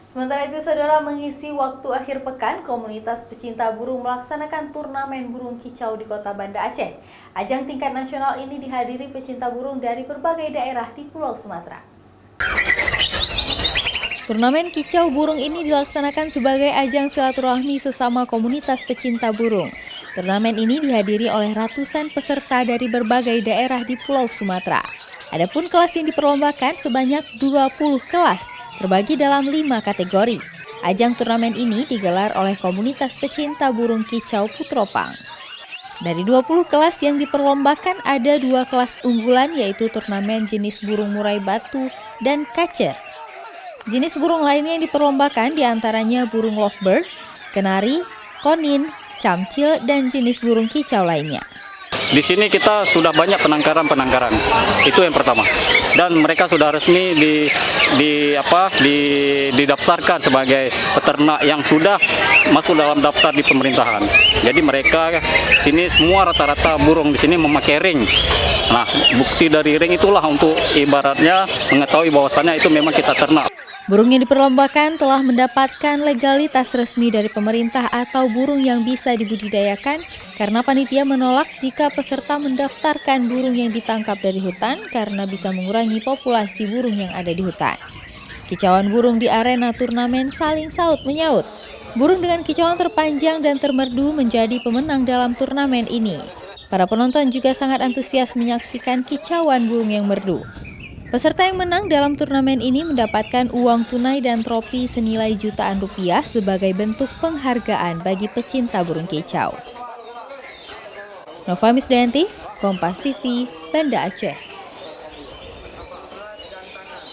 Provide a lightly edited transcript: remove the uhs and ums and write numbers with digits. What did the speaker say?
Sementara itu, saudara, mengisi waktu akhir pekan, komunitas pecinta burung melaksanakan turnamen burung kicau di Kota Banda Aceh. Ajang tingkat nasional ini dihadiri pecinta burung dari berbagai daerah di Pulau Sumatera. Turnamen kicau burung ini dilaksanakan sebagai ajang silaturahmi sesama komunitas pecinta burung. Turnamen ini dihadiri oleh ratusan peserta dari berbagai daerah di Pulau Sumatera. Adapun kelas yang diperlombakan sebanyak 20 kelas, terbagi dalam 5 kategori. Ajang turnamen ini digelar oleh komunitas pecinta burung kicau Putropang. Dari 20 kelas yang diperlombakan ada 2 kelas unggulan, yaitu turnamen jenis burung murai batu dan kacer. Jenis burung lainnya yang diperlombakan diantaranya burung lovebird, kenari, konin, camcil, dan jenis burung kicau lainnya. Di sini kita sudah banyak penangkaran, itu yang pertama. Dan mereka sudah resmi didaftarkan sebagai peternak yang sudah masuk dalam daftar di pemerintahan. Jadi mereka sini semua rata-rata burung di sini memakai ring. Nah, bukti dari ring itulah untuk ibaratnya mengetahui bahwasannya itu memang kita ternak. Burung yang diperlombakan telah mendapatkan legalitas resmi dari pemerintah atau burung yang bisa dibudidayakan, karena panitia menolak jika peserta mendaftarkan burung yang ditangkap dari hutan karena bisa mengurangi populasi burung yang ada di hutan. Kicauan burung di arena turnamen saling saut menyaut. Burung dengan kicauan terpanjang dan termerdu menjadi pemenang dalam turnamen ini. Para penonton juga sangat antusias menyaksikan kicauan burung yang merdu. Peserta yang menang dalam turnamen ini mendapatkan uang tunai dan trofi senilai jutaan rupiah sebagai bentuk penghargaan bagi pecinta burung kicau. Nova Misdayanti, Kompas TV, Banda Aceh.